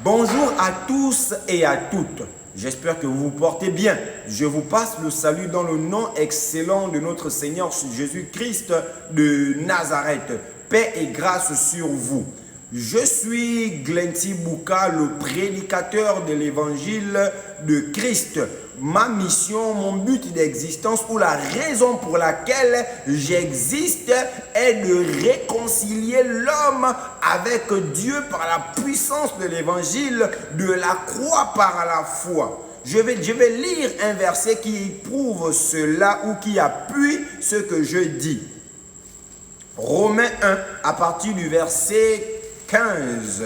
Bonjour à tous et à toutes. J'espère que vous vous portez bien. Je vous passe le salut dans le nom excellent de notre Seigneur Jésus-Christ de Nazareth. Paix et grâce sur vous. Je suis Glenty Bouka, le prédicateur de l'évangile de Christ. Ma mission, mon but d'existence ou la raison pour laquelle j'existe est de réconcilier l'homme avec Dieu par la puissance de l'évangile de la croix par la foi. Je vais lire un verset qui prouve cela ou qui appuie ce que je dis. Romains 1 à partir du verset 15.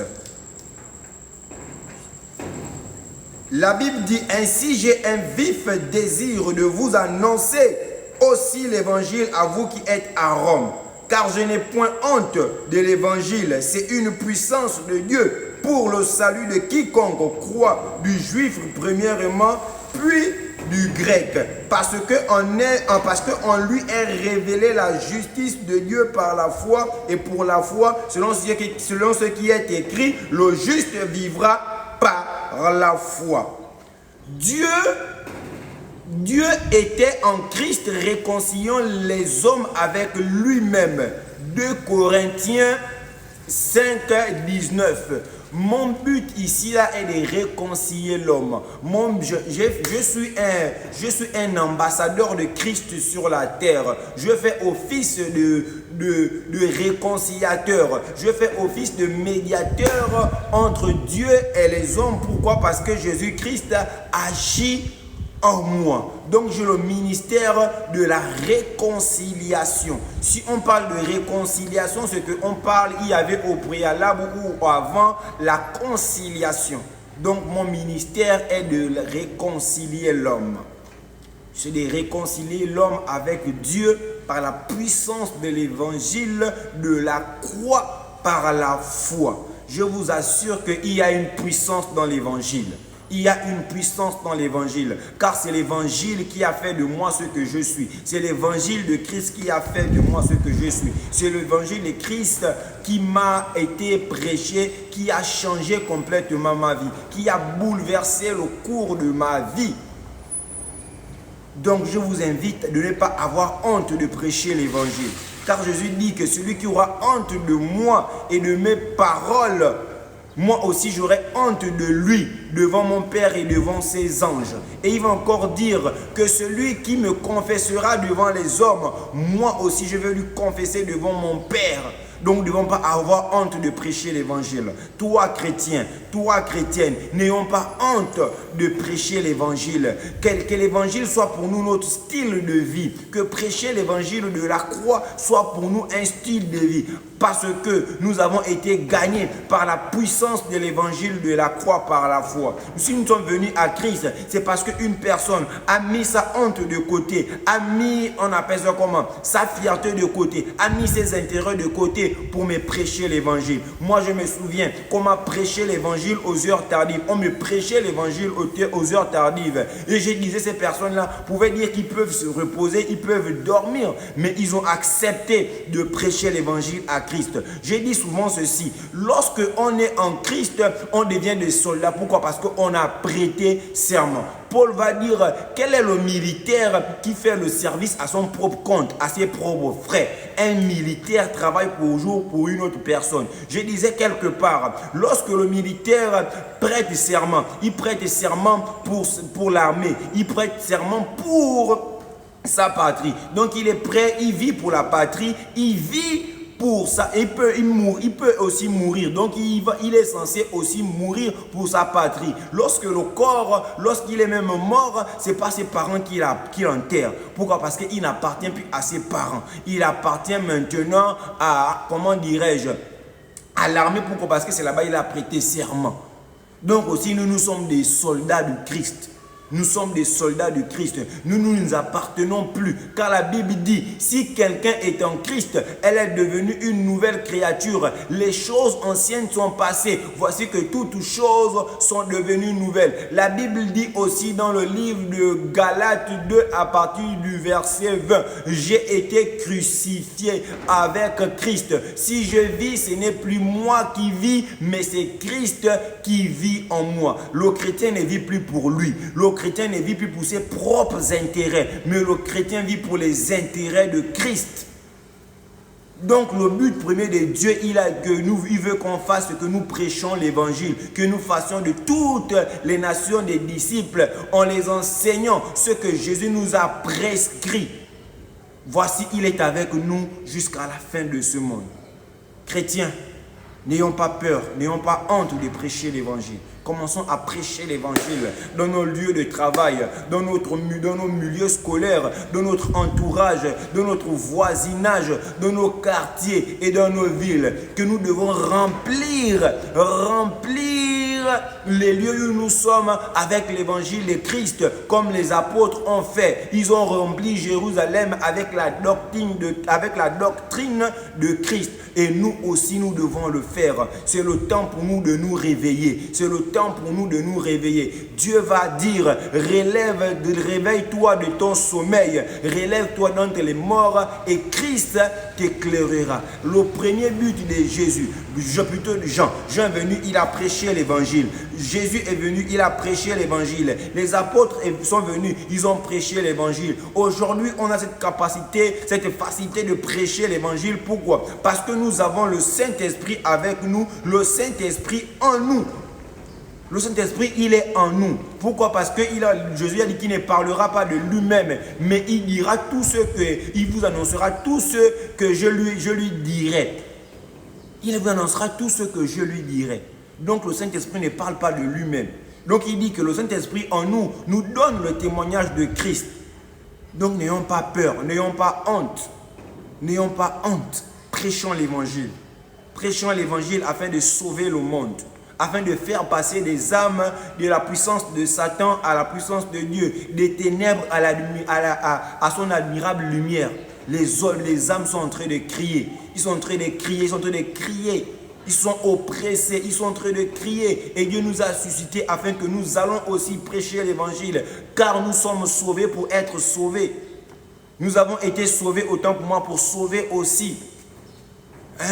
La Bible dit ainsi: j'ai un vif désir de vous annoncer aussi l'évangile à vous qui êtes à Rome, car je n'ai point honte de l'évangile. C'est une puissance de Dieu pour le salut de quiconque croit, du juif premièrement, puis du grec, parce qu'on lui est révélé la justice de Dieu par la foi, et pour la foi, selon ce qui est écrit, le juste vivra par la foi. Dieu était en Christ réconciliant les hommes avec lui-même. 2 Corinthiens 5, 19. Mon but ici là est de réconcilier l'homme. Je suis un ambassadeur de Christ sur la terre. Je fais office de réconciliateur. Je fais office de médiateur entre Dieu et les hommes. Pourquoi? Parce que Jésus-Christ agit en moi. Donc j'ai le ministère de la réconciliation. Si on parle de réconciliation, c'est qu'on parle, il y avait au préalable ou avant la conciliation. Donc mon ministère est de réconcilier l'homme. C'est de réconcilier l'homme avec Dieu par la puissance de l'évangile de la croix par la foi. Je vous assure qu'il y a une puissance dans l'évangile. Il y a une puissance dans l'évangile, car c'est l'évangile qui a fait de moi ce que je suis. C'est l'évangile de Christ qui a fait de moi ce que je suis. C'est l'évangile de Christ qui m'a été prêché, qui a changé complètement ma vie, qui a bouleversé le cours de ma vie. Donc je vous invite de ne pas avoir honte de prêcher l'évangile, car Jésus dit que celui qui aura honte de moi et de mes paroles, moi aussi j'aurai honte de lui devant mon Père et devant ses anges. Et il va encore dire que celui qui me confessera devant les hommes, moi aussi je vais lui confesser devant mon Père. Donc nous ne devons pas avoir honte de prêcher l'évangile. Toi chrétien, toi chrétienne, n'ayons pas honte de prêcher l'évangile. Que l'évangile soit pour nous notre style de vie. Que prêcher l'évangile de la croix soit pour nous un style de vie. Parce que nous avons été gagnés par la puissance de l'évangile de la croix par la foi. Si nous sommes venus à Christ, c'est parce qu'une personne a mis sa honte de côté, a mis, on appelle ça comment, sa fierté de côté, a mis ses intérêts de côté pour me prêcher l'évangile. Moi, je me souviens qu'on m'a prêché l'évangile aux heures tardives. On me prêchait l'évangile aux heures tardives. Et je disais, ces personnes-là pouvaient dire qu'ils peuvent se reposer, ils peuvent dormir, mais ils ont accepté de prêcher l'évangile à Christ. J'ai dit souvent ceci: lorsque on est en Christ, on devient des soldats. Pourquoi? Parce qu'on a prêté serment. Paul va dire: quel est le militaire qui fait le service à son propre compte, à ses propres frais? Un militaire travaille pour une autre personne. Je disais quelque part, lorsque le militaire prête serment, il prête serment pour l'armée, il prête serment pour sa patrie. Donc il est prêt, il vit pour la patrie, il vit pour ça. Il peut aussi mourir. Donc il est censé aussi mourir pour sa patrie. Lorsque le corps, lorsqu'il est même mort, c'est pas ses parents qui l'enterrent. Pourquoi? Parce qu'il n'appartient plus à ses parents. Il appartient maintenant à, comment dirais-je, à l'armée. Pourquoi? Parce que c'est là-bas il a prêté serment. Donc aussi nous sommes des soldats du Christ. Nous sommes des soldats de Christ. Nous ne nous appartenons plus. Car la Bible dit, si quelqu'un est en Christ, elle est devenue une nouvelle créature. Les choses anciennes sont passées. Voici que toutes choses sont devenues nouvelles. La Bible dit aussi dans le livre de Galates 2 à partir du verset 20, j'ai été crucifié avec Christ. Si je vis, ce n'est plus moi qui vis, mais c'est Christ qui vit en moi. Le chrétien ne vit plus pour lui. Le chrétien ne vit plus pour ses propres intérêts, mais le chrétien vit pour les intérêts de Christ. Donc le but premier de Dieu, il veut qu'on fasse que nous prêchons l'évangile, que nous fassions de toutes les nations des disciples en les enseignant ce que Jésus nous a prescrit. Voici, il est avec nous jusqu'à la fin de ce monde. Chrétiens, n'ayons pas peur, n'ayons pas honte de prêcher l'évangile. Commençons à prêcher l'évangile dans nos lieux de travail, dans nos milieux scolaires, dans notre entourage, dans notre voisinage, dans nos quartiers et dans nos villes. Que nous devons remplir les lieux où nous sommes avec l'évangile de Christ, comme les apôtres ont fait. Ils ont rempli Jérusalem avec la doctrine de Christ. Et nous aussi, nous devons le faire. C'est le temps pour nous de nous réveiller. C'est le temps pour nous de nous réveiller. Dieu va dire, réveille-toi de ton sommeil, relève-toi d'entre les morts et Christ t'éclairera. Le premier but de Jésus, plutôt de Jean est venu, il a prêché l'évangile. Jésus est venu, il a prêché l'évangile. Les apôtres sont venus, ils ont prêché l'évangile. Aujourd'hui, on a cette capacité, cette facilité de prêcher l'évangile. Pourquoi? Parce que nous avons le Saint-Esprit avec nous, le Saint-Esprit en nous. Le Saint-Esprit, il est en nous. Pourquoi? Parce que Jésus a dit qu'il ne parlera pas de lui-même, mais il dira tout ce que, il vous annoncera tout ce que je lui dirai. Il vous annoncera tout ce que je lui dirai. Donc le Saint-Esprit ne parle pas de lui-même. Donc il dit que le Saint-Esprit en nous nous donne le témoignage de Christ. Donc n'ayons pas peur, n'ayons pas honte. N'ayons pas honte. Prêchons l'évangile. Prêchons l'évangile afin de sauver le monde. Afin de faire passer des âmes de la puissance de Satan à la puissance de Dieu, des ténèbres à son admirable lumière. Les âmes sont en train de crier. Ils sont en train de crier, ils sont en train de crier. Ils sont oppressés, ils sont en train de crier. Et Dieu nous a suscités afin que nous allons aussi prêcher l'évangile. Car nous sommes sauvés pour être sauvés. Nous avons été sauvés autant pour moi pour sauver aussi.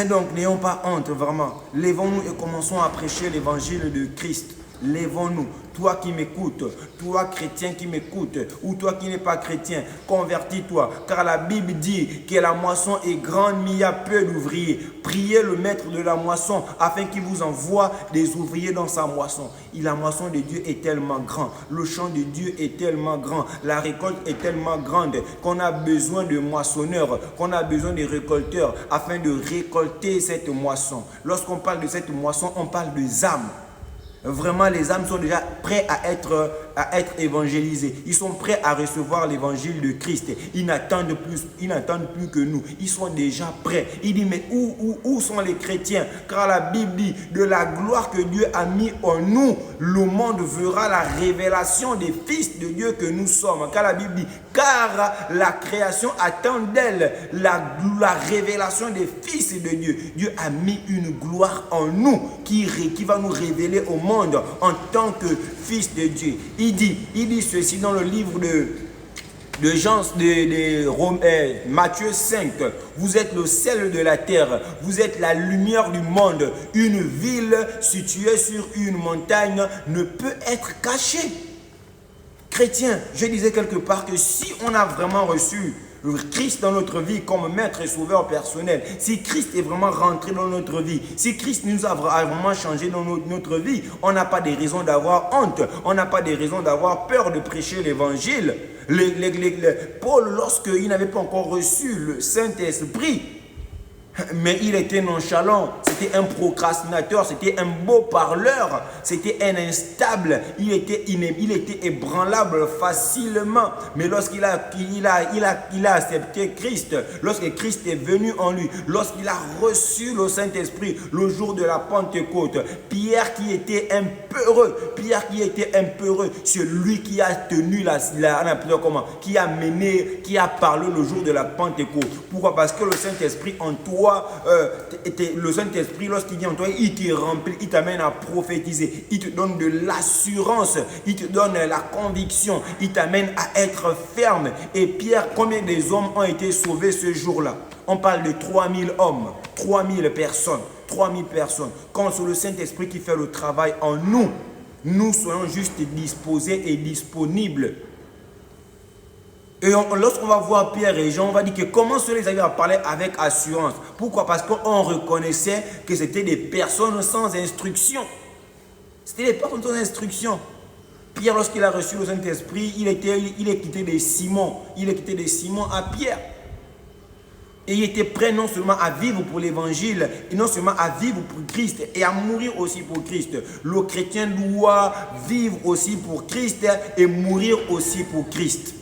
Donc n'ayons pas honte vraiment. Lèvons-nous et commençons à prêcher l'évangile de Christ. Lèvons-nous. Toi qui m'écoutes, toi chrétien qui m'écoutes, ou toi qui n'es pas chrétien, convertis-toi. Car la Bible dit que la moisson est grande, mais il y a peu d'ouvriers. Priez le maître de la moisson afin qu'il vous envoie des ouvriers dans sa moisson. Et la moisson de Dieu est tellement grande. Le champ de Dieu est tellement grand. La récolte est tellement grande qu'on a besoin de moissonneurs, qu'on a besoin de récolteurs afin de récolter cette moisson. Lorsqu'on parle de cette moisson, on parle des âmes. Vraiment, les âmes sont déjà prêts à être évangélisés. Ils sont prêts à recevoir l'évangile de Christ. Ils n'attendent plus que nous. Ils sont déjà prêts. Il dit, mais où sont les chrétiens? Car la Bible dit, de la gloire que Dieu a mis en nous, le monde verra la révélation des fils de Dieu que nous sommes. Car la Bible dit, car la création attend d'elle la révélation des fils de Dieu. Dieu a mis une gloire en nous qui va nous révéler au monde en tant que fils de Dieu. Il dit ceci dans le livre de Matthieu 5. Vous êtes le sel de la terre, vous êtes la lumière du monde. Une ville située sur une montagne ne peut être cachée. Chrétien, je disais quelque part que si on a vraiment reçu le Christ dans notre vie comme maître et sauveur personnel, si Christ est vraiment rentré dans notre vie, si Christ nous a vraiment changé dans notre vie, on n'a pas de raison d'avoir honte, on n'a pas de raison d'avoir peur de prêcher l'évangile. Paul, lorsqu'il n'avait pas encore reçu le Saint-Esprit, Mais il était nonchalant, c'était un procrastinateur, c'était un beau parleur, c'était un instable, il était ébranlable facilement. Mais lorsqu'il a accepté Christ, lorsque Christ est venu en lui, lorsqu'il a reçu le Saint-Esprit le jour de la Pentecôte, Pierre qui était un peureux, c'est lui qui a tenu qui a mené, qui a parlé le jour de la Pentecôte. Pourquoi? Parce que le Saint-Esprit en toi, le Saint-Esprit, lorsqu'il vient en toi, il te remplit, il t'amène à prophétiser, il te donne de l'assurance, il te donne la conviction, il t'amène à être ferme. Et Pierre, combien des hommes ont été sauvés ce jour-là? On parle de 3000 hommes, 3000 personnes, 3000 personnes. Quand c'est le Saint-Esprit qui fait le travail en nous, nous soyons juste disposés et disponibles. Et lorsqu'on va voir Pierre et Jean, on va dire que comment ceux-là arrivent à parler avec assurance. Pourquoi? Parce qu'on reconnaissait que c'était des personnes sans instruction. C'était des personnes sans instruction. Pierre, lorsqu'il a reçu le Saint-Esprit, il est quitté de Simon. Il est quitté de Simon à Pierre. Et il était prêt non seulement à vivre pour l'évangile, et non seulement à vivre pour Christ, et à mourir aussi pour Christ. Le chrétien doit vivre aussi pour Christ et mourir aussi pour Christ.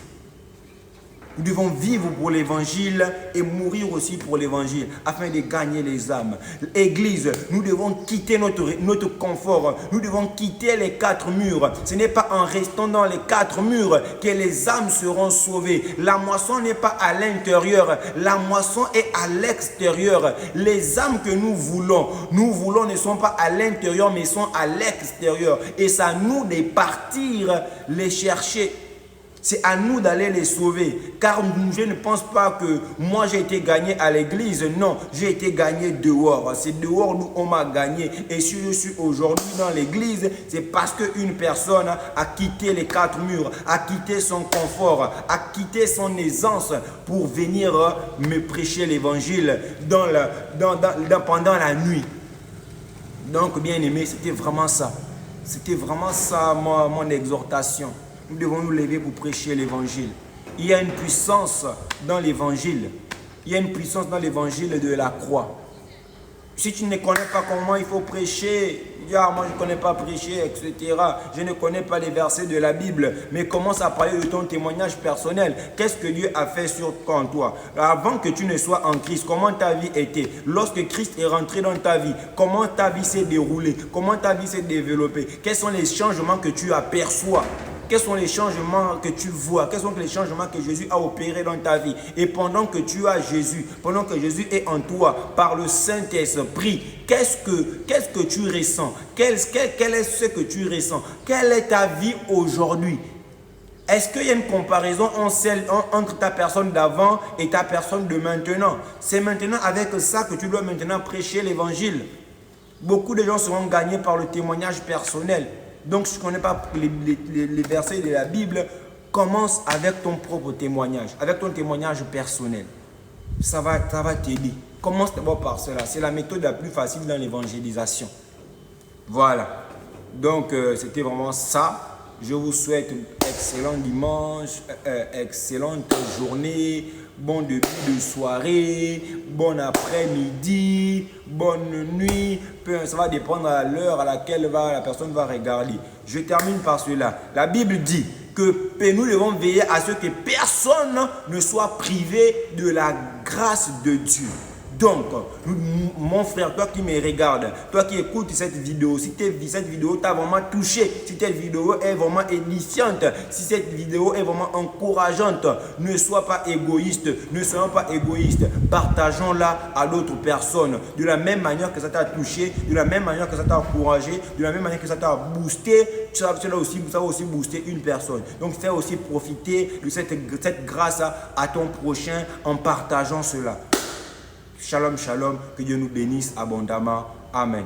Nous devons vivre pour l'évangile et mourir aussi pour l'évangile afin de gagner les âmes. Église, nous devons quitter notre confort. Nous devons quitter les 4 murs. Ce n'est pas en restant dans les 4 murs que les âmes seront sauvées. La moisson n'est pas à l'intérieur. La moisson est à l'extérieur. Les âmes que nous voulons ne sont pas à l'intérieur mais sont à l'extérieur. Et c'est à nous de partir les chercher. C'est à nous d'aller les sauver. Car je ne pense pas que moi j'ai été gagné à l'église. Non, j'ai été gagné dehors. C'est dehors où on m'a gagné. Et si je suis aujourd'hui dans l'église, c'est parce qu'une personne a quitté les 4 murs, a quitté son confort, a quitté son aisance pour venir me prêcher l'évangile pendant la nuit. Donc, bien aimé, c'était vraiment ça. C'était vraiment ça mon exhortation. Nous devons nous lever pour prêcher l'évangile. Il y a une puissance dans l'évangile. Il y a une puissance dans l'évangile de la croix. Si tu ne connais pas comment il faut prêcher, moi je ne connais pas prêcher, etc. Je ne connais pas les versets de la Bible, mais commence à parler de ton témoignage personnel. Qu'est-ce que Dieu a fait en toi? Avant que tu ne sois en Christ, comment ta vie était? Lorsque Christ est rentré dans ta vie, comment ta vie s'est déroulée? Comment ta vie s'est développée? Quels sont les changements que tu aperçois? Quels sont les changements que tu vois? Quels sont les changements que Jésus a opérés dans ta vie? Et pendant que tu as Jésus, pendant que Jésus est en toi, par le Saint-Esprit, qu'est-ce que tu ressens? Quel est ce que tu ressens? Quelle est ta vie aujourd'hui? Est-ce qu'il y a une comparaison entre ta personne d'avant et ta personne de maintenant? C'est maintenant avec ça que tu dois maintenant prêcher l'évangile. Beaucoup de gens seront gagnés par le témoignage personnel. Donc, si tu ne connais pas les versets de la Bible, commence avec ton propre témoignage, avec ton témoignage personnel. Ça va t'aider. Commence d'abord par cela. C'est la méthode la plus facile dans l'évangélisation. Voilà. Donc, c'était vraiment ça. Je vous souhaite un excellent dimanche, excellente journée, bon début de soirée, bon après-midi, bonne nuit. Ça va dépendre à l'heure à laquelle la personne va regarder. Je termine par cela. La Bible dit que nous devons veiller à ce que personne ne soit privé de la grâce de Dieu. Donc, mon frère, toi qui me regardes, toi qui écoutes cette vidéo, si cette vidéo t'a vraiment touché, si cette vidéo est vraiment édifiante, si cette vidéo est vraiment encourageante, ne sois pas égoïste, ne soyons pas égoïstes. Partageons-la à d'autres personnes. De la même manière que ça t'a touché, de la même manière que ça t'a encouragé, de la même manière que ça t'a boosté, ça va aussi booster une personne. Donc, fais aussi profiter de cette grâce à ton prochain en partageant cela. Shalom, shalom, que Dieu nous bénisse abondamment. Amen.